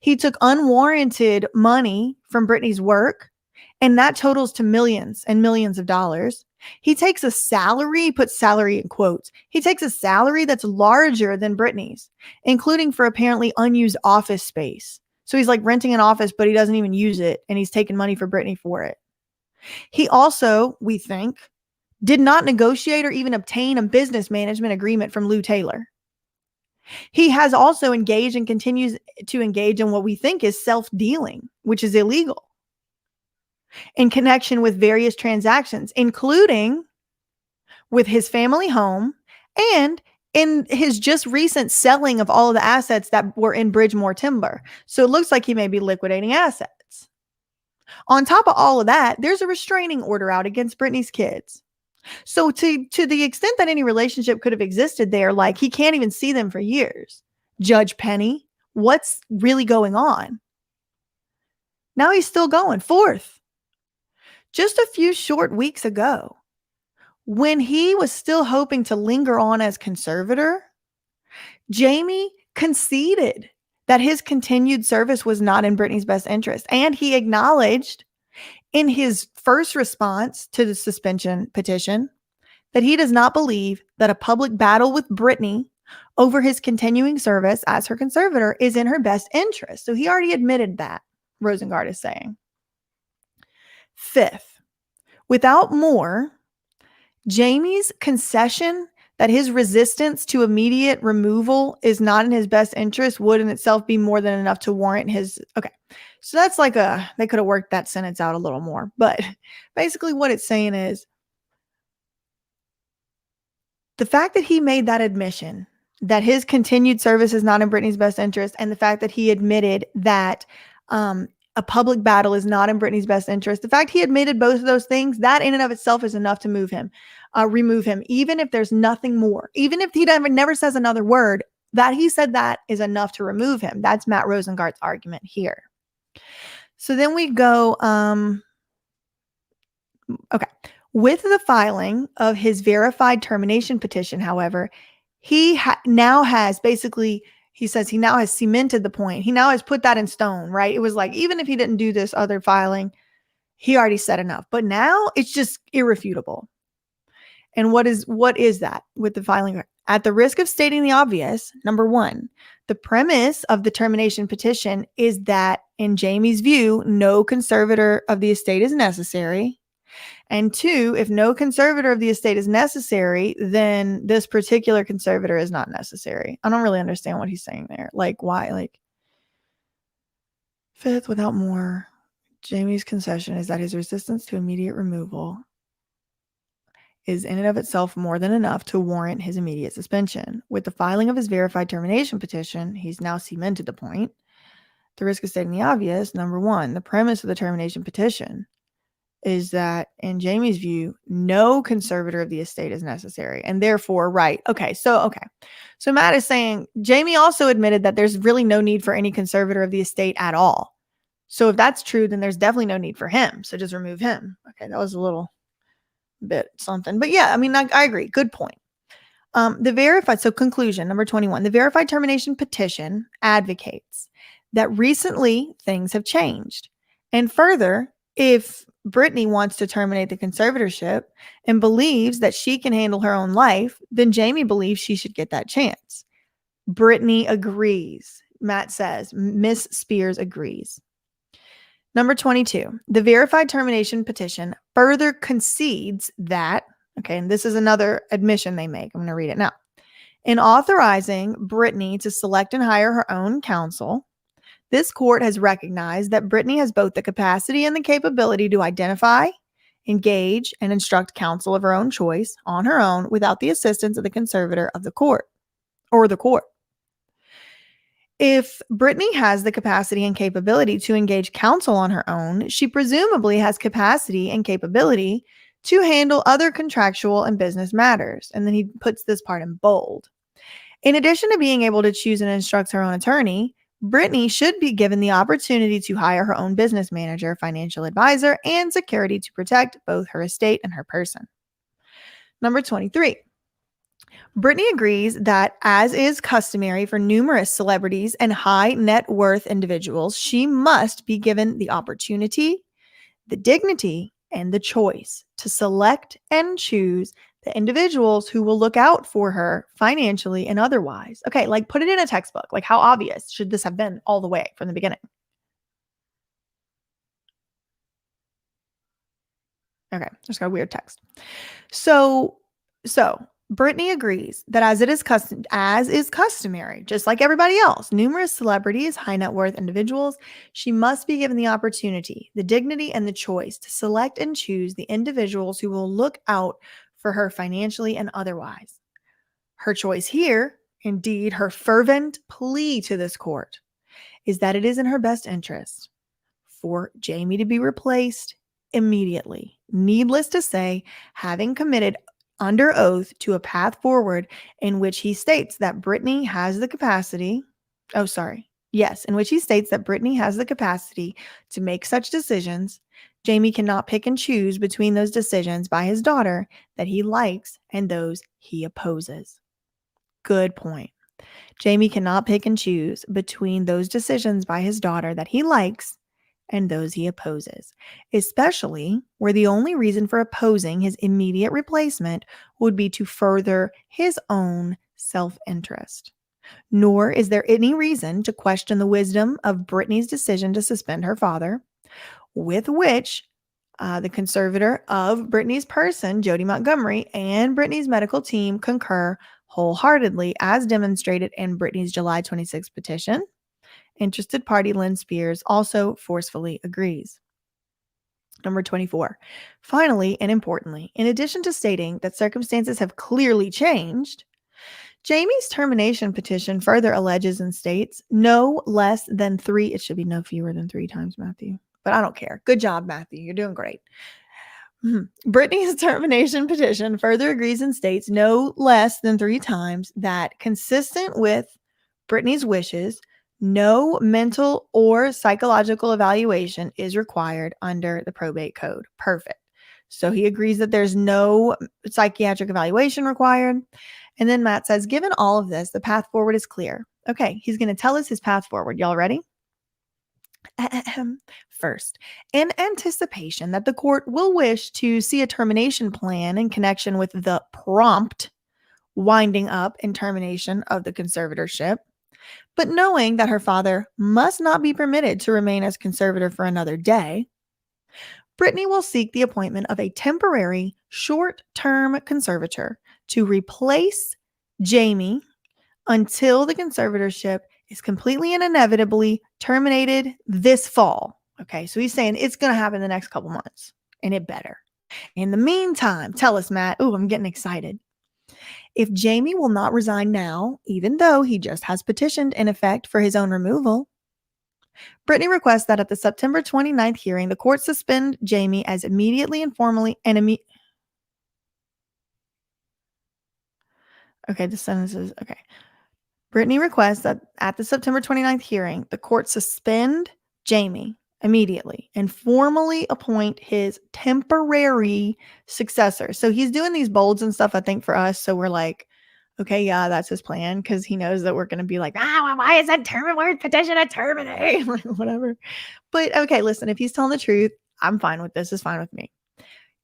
He took unwarranted money from Brittany's work, and that totals to millions and millions of dollars. He takes a salary, puts salary in quotes. He takes a salary that's larger than Brittany's, including for apparently unused office space. So he's like renting an office, but he doesn't even use it, and he's taking money for Brittany for it. He also, we think, did not negotiate or even obtain a business management agreement from Lou Taylor. He has also engaged and continues to engage in what we think is self-dealing, which is illegal, in connection with various transactions, including with his family home and in his just recent selling of all of the assets that were in Bridgemore Timber. So it looks like he may be liquidating assets. On top of all of that, there's a restraining order out against Brittany's kids. So to the extent that any relationship could have existed there, like he can't even see them for years. Judge Penny, what's really going on? Now he's still going. Fourth, just a few short weeks ago, when he was still hoping to linger on as conservator, Jamie conceded that his continued service was not in Brittany's best interest. And he acknowledged in his first response to the suspension petition that he does not believe that a public battle with Brittany over his continuing service as her conservator is in her best interest. So he already admitted that, Rosengart is saying. Fifth, without more, Jamie's concession that his resistance to immediate removal is not in his best interest would in itself be more than enough to warrant his... Okay, so that's like they could have worked that sentence out a little more. But basically what it's saying is the fact that he made that admission that his continued service is not in Brittany's best interest, and the fact that he admitted that a public battle is not in Brittany's best interest, the fact he admitted both of those things, that in and of itself is enough to remove him, even if there's nothing more. Even if he never says another word, that he said that is enough to remove him. That's Matt Rosengart's argument here. So then we go, okay. With the filing of his verified termination petition, however, he now has basically, he says he now has cemented the point. He now has put that in stone, right? It was like, even if he didn't do this other filing, he already said enough. But now it's just irrefutable. And what is that with the filing? At the risk of stating the obvious, number one, the premise of the termination petition is that, in Jamie's view, no conservator of the estate is necessary. And two, if no conservator of the estate is necessary, then this particular conservator is not necessary. I don't really understand what he's saying there. Like, why? Like, fifth, without more, Jamie's concession is that his resistance to immediate removal is in and of itself more than enough to warrant his immediate suspension. With the filing of his verified termination petition, he's now cemented the point. The risk of stating the obvious, number one, the premise of the termination petition is that, in Jamie's view, no conservator of the estate is necessary. And therefore, right. Okay. So Matt is saying Jamie also admitted that there's really no need for any conservator of the estate at all. So if that's true, then there's definitely no need for him. So just remove him. Okay. That was a little bit something, but yeah, I mean, I agree. Good point. So conclusion, number 21, the verified termination petition advocates that recently things have changed. And further, if Brittany wants to terminate the conservatorship and believes that she can handle her own life, then Jamie believes she should get that chance. Brittany agrees. Matt says, Miss Spears agrees. Number 22, the verified termination petition further concedes that, Okay, and this is another admission they make. I'm going to read it now. In authorizing Brittany to select and hire her own counsel, this court has recognized that Brittany has both the capacity and the capability to identify, engage, and instruct counsel of her own choice on her own without the assistance of the conservator of the court or the court. If Brittany has the capacity and capability to engage counsel on her own, she presumably has capacity and capability to handle other contractual and business matters. And then he puts this part in bold. In addition to being able to choose and instruct her own attorney, Brittany should be given the opportunity to hire her own business manager, financial advisor, and security to protect both her estate and her person. Number 23. Brittany agrees that, as is customary for numerous celebrities and high net worth individuals, she must be given the opportunity, the dignity, and the choice to select and choose the individuals who will look out for her financially and otherwise. Okay, like put it in a textbook. Like how obvious should this have been all the way from the beginning? Okay, just got a weird text. So Brittany agrees that as is customary, just like everybody else, numerous celebrities, high net worth individuals, she must be given the opportunity, the dignity, and the choice to select and choose the individuals who will look out for her financially and otherwise. Her choice here, indeed her fervent plea to this court, is that it is in her best interest for Jamie to be replaced immediately. Needless to say, having committed under oath to a path forward in which he states that Brittany has the capacity. In which he states that Brittany has the capacity to make such decisions. Jamie cannot pick and choose between those decisions by his daughter that he likes and those he opposes. Good point. Jamie cannot pick and choose between those decisions by his daughter that he likes and those he opposes, especially where the only reason for opposing his immediate replacement would be to further his own self-interest. Nor is there any reason to question the wisdom of Brittany's decision to suspend her father, with which the conservator of Brittany's person, Jody Montgomery, and Brittany's medical team concur wholeheartedly, as demonstrated in Brittany's July 26 petition. Interested party Lynn Spears also forcefully agrees. Number 24. Finally, and importantly, in addition to stating that circumstances have clearly changed, Jamie's termination petition further alleges and states no less than three, it should be no fewer than 3 times, Matthew, but I don't care. Good job, Matthew. You're doing great. Brittany's termination petition further agrees and states no less than 3 times that, consistent with Brittany's wishes, no mental or psychological evaluation is required under the probate code. Perfect. So he agrees that there's no psychiatric evaluation required. And then Matt says, given all of this, the path forward is clear. Okay, he's going to tell us his path forward. Y'all ready? First, in anticipation that the court will wish to see a termination plan in connection with the prompt winding up and termination of the conservatorship, but knowing that her father must not be permitted to remain as conservator for another day, Brittany will seek the appointment of a temporary short-term conservator to replace Jamie until the conservatorship is completely and inevitably terminated this fall. Okay, so he's saying it's going to happen in the next couple months, and it better. In the meantime, tell us, Matt. Oh, I'm getting excited. If Jamie will not resign now, even though he just has petitioned in effect for his own removal, Brittany requests that at the September 29th hearing, the court suspend Jamie as immediately and formally Okay, the sentence is okay. Brittany requests that at the September 29th hearing, the court suspend Jamie immediately and formally appoint his temporary successor. So he's doing these bolds and stuff, I think, for us. So we're like, okay, yeah, that's his plan, because he knows that we're going to be like, why is that word petition to terminate? Like, whatever. But okay, listen, if he's telling the truth, I'm fine with this. It's fine with me.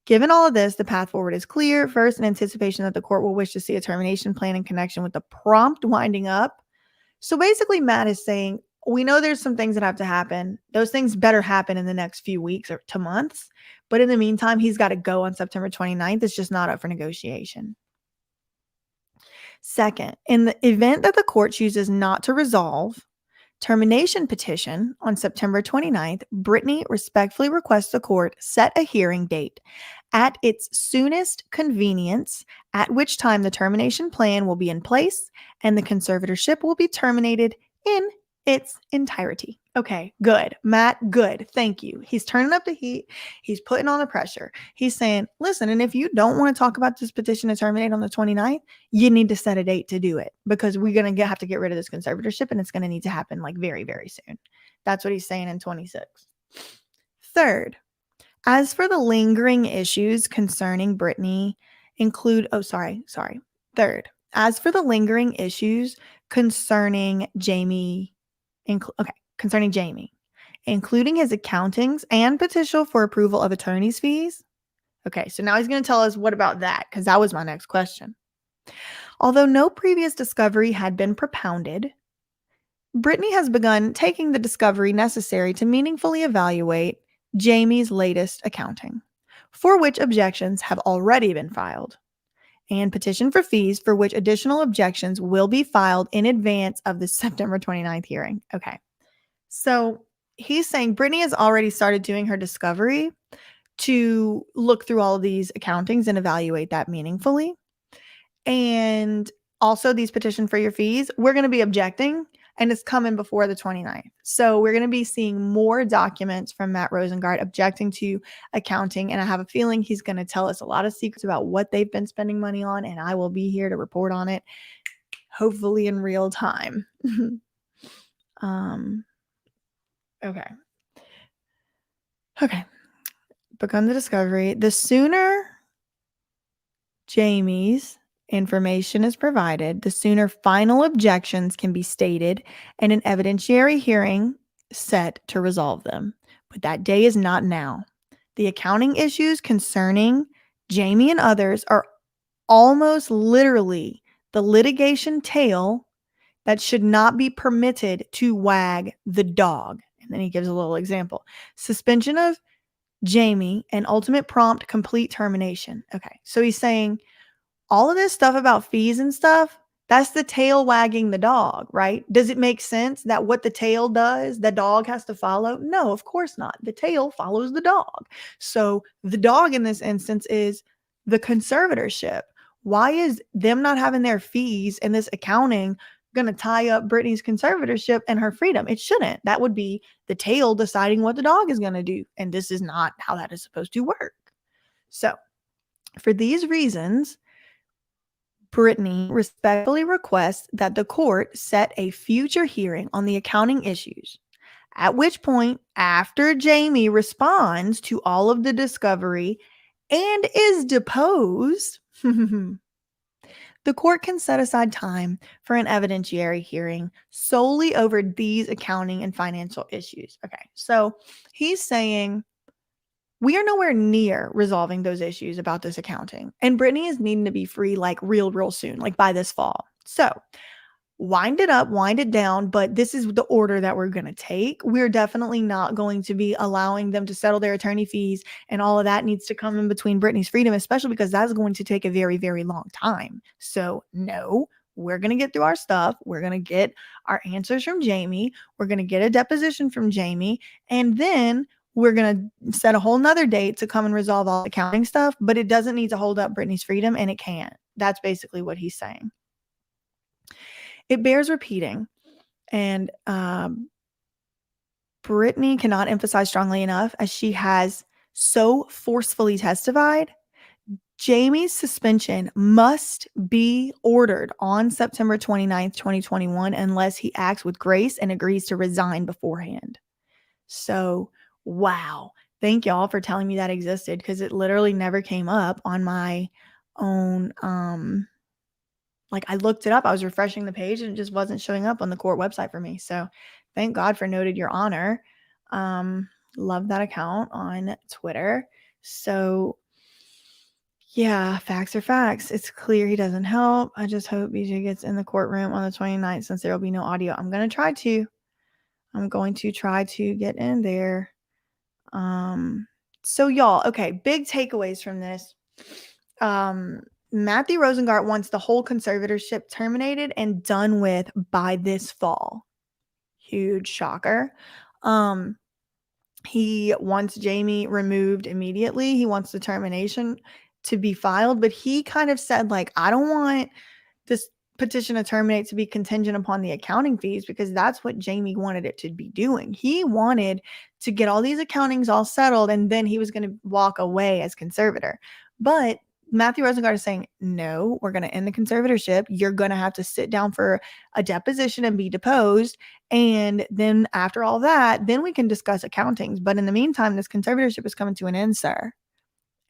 Given all of this, the path forward is clear. First, in anticipation that the court will wish to see a termination plan in connection with the prompt winding up. So basically, Matt is saying we know there's some things that have to happen. Those things better happen in the next few weeks or to months. But in the meantime, he's got to go on September 29th. It's just not up for negotiation. Second, in the event that the court chooses not to resolve termination petition on September 29th, Brittany respectfully requests the court set a hearing date at its soonest convenience, at which time the termination plan will be in place and the conservatorship will be terminated in its entirety. Okay, good. Matt, good. Thank you. He's turning up the heat. He's putting on the pressure. He's saying, listen, and if you don't want to talk about this petition to terminate on the 29th, you need to set a date to do it because we're going to have to get rid of this conservatorship and it's going to need to happen like very, very soon. That's what he's saying in 26. Third, as for the lingering issues concerning Brittany Third, as for the lingering issues concerning Jamie, including his accountings and petition for approval of attorney's fees. Okay, so now he's going to tell us what about that, because that was my next question. Although no previous discovery had been propounded, Brittany has begun taking the discovery necessary to meaningfully evaluate Jamie's latest accounting, for which objections have already been filed, and petition for fees for which additional objections will be filed in advance of the September 29th hearing. Okay, so he's saying Brittany has already started doing her discovery to look through all of these accountings and evaluate that meaningfully. And also these petition for your fees, we're going to be objecting, and it's coming before the 29th. So we're going to be seeing more documents from Matt Rosengart objecting to accounting. And I have a feeling he's going to tell us a lot of secrets about what they've been spending money on. And I will be here to report on it, hopefully in real time. Okay. Begun the discovery. The sooner Jamie's information is provided, the sooner final objections can be stated and an evidentiary hearing set to resolve them. But that day is not now. The accounting issues concerning Jamie and others are almost literally the litigation tail that should not be permitted to wag the dog. And then he gives a little example. Suspension of Jamie and ultimate prompt complete termination. Okay, so he's saying all of this stuff about fees and stuff, that's the tail wagging the dog, right? Does it make sense that what the tail does, the dog has to follow? No, of course not. The tail follows the dog. So the dog in this instance is the conservatorship. Why is them not having their fees and this accounting going to tie up Brittany's conservatorship and her freedom? It shouldn't. That would be the tail deciding what the dog is going to do. And this is not how that is supposed to work. So for these reasons, Brittany respectfully requests that the court set a future hearing on the accounting issues, at which point, after Jamie responds to all of the discovery and is deposed, the court can set aside time for an evidentiary hearing solely over these accounting and financial issues. Okay, so he's saying we are nowhere near resolving those issues about this accounting. And Brittany is needing to be free like real soon, like by this fall. So wind it up, wind it down, but this is the order that we're going to take. We're definitely not going to be allowing them to settle their attorney fees, and all of that needs to come in between Brittany's freedom, especially because that's going to take a very, very long time. So no, we're going to get through our stuff. We're going to get our answers from Jamie. We're going to get a deposition from Jamie, and then we're going to set a whole nother date to come and resolve all the accounting stuff, but it doesn't need to hold up Brittany's freedom, and it can't. That's basically what he's saying. It bears repeating, and Brittany cannot emphasize strongly enough, as she has so forcefully testified, Jamie's suspension must be ordered on September 29th, 2021, unless he acts with grace and agrees to resign beforehand. So, wow. Thank y'all for telling me that existed, because it literally never came up on my own. I looked it up. I was refreshing the page and it just wasn't showing up on the court website for me. So thank God for Noted Your Honor. Love that account on Twitter. So yeah, facts are facts. It's clear he doesn't help. I just hope BJ gets in the courtroom on the 29th since there will be no audio. I'm going to try to. I'm going to try to get in there. So y'all, okay, big takeaways from this. Matthew Rosengart wants the whole conservatorship terminated and done with by this fall. Huge shocker. He wants Jamie removed immediately. He wants the termination to be filed, but he kind of said, like, I don't want this petition to terminate to be contingent upon the accounting fees, because that's what Jamie wanted it to be doing. He wanted to get all these accountings all settled, and then he was going to walk away as conservator. But Matthew Rosengart is saying, no, we're going to end the conservatorship. You're going to have to sit down for a deposition and be deposed. And then after all that, then we can discuss accountings. But in the meantime, this conservatorship is coming to an end, sir.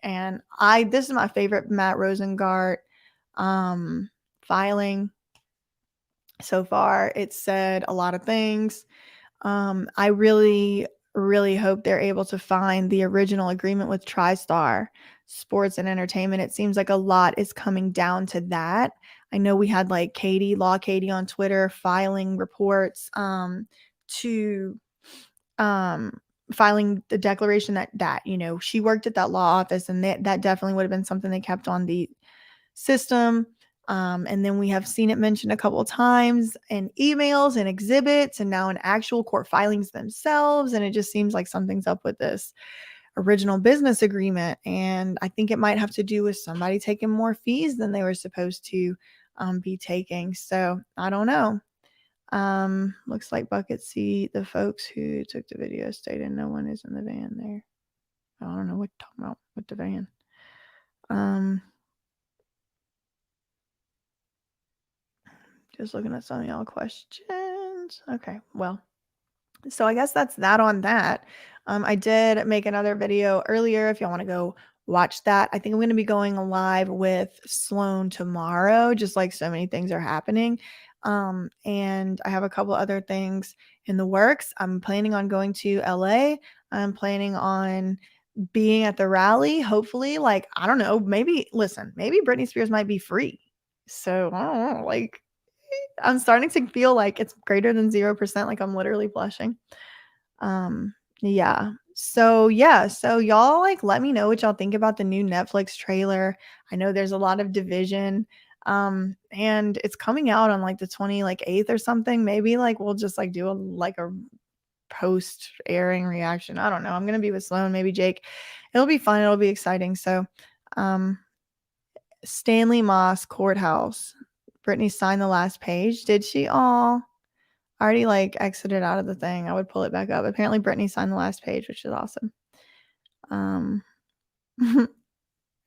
And this is my favorite Matt Rosengart filing so far. It said a lot of things. I really, really hope they're able to find the original agreement with TriStar Sports and Entertainment. It seems like a lot is coming down to that. I know we had like Law Katie on Twitter filing reports to filing the declaration that she worked at that law office, and that definitely would have been something they kept on the system. And then we have seen it mentioned a couple of times in emails and exhibits, and now in actual court filings themselves. And it just seems like something's up with this original business agreement. And I think it might have to do with somebody taking more fees than they were supposed to be taking. So I don't know. Looks like Bucket Seat, the folks who took the video stated no one is in the van there. I don't know what you're talking about with the van. Just looking at some of y'all questions. Okay, well, so I guess that's that on that. I did make another video earlier if y'all want to go watch that. I think I'm going to be going live with Sloan tomorrow, just like so many things are happening. And I have a couple other things in the works. I'm planning on going to LA. I'm planning on being at the rally. Hopefully, like, I don't know, maybe Britney Spears might be free. So I don't know, like, I'm starting to feel like it's greater than 0%. Like, I'm literally blushing. Yeah. So y'all, like, let me know what y'all think about the new Netflix trailer. I know there's a lot of division. And it's coming out on like the 28th or something. Maybe like we'll just like do a post airing reaction. I don't know. I'm gonna be with Sloan, maybe Jake. It'll be fun. It'll be exciting. So Stanley Moss Courthouse. Brittany signed the last page. Did she? Aw. I already like exited out of the thing. I would pull it back up. Apparently Brittany signed the last page, which is awesome.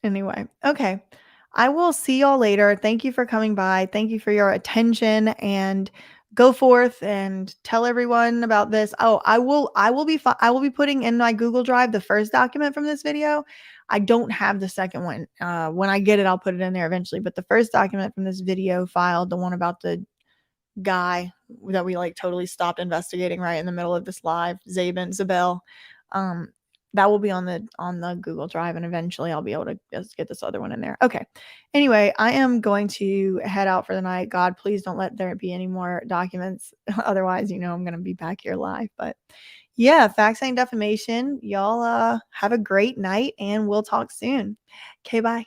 Anyway, okay. I will see y'all later. Thank you for coming by. Thank you for your attention, and go forth and tell everyone about this. Oh, I will be putting in my Google Drive the first document from this video. I don't have the second one. When I get it, I'll put it in there eventually. But the first document from this video filed, the one about the guy that we like totally stopped investigating right in the middle of this live, Zabel, that will be on the Google Drive, and eventually I'll be able to just get this other one in there. Okay. Anyway, I am going to head out for the night. God, please don't let there be any more documents. Otherwise, I'm going to be back here live. But yeah, facts ain't defamation. Y'all have a great night, and we'll talk soon. Okay, bye.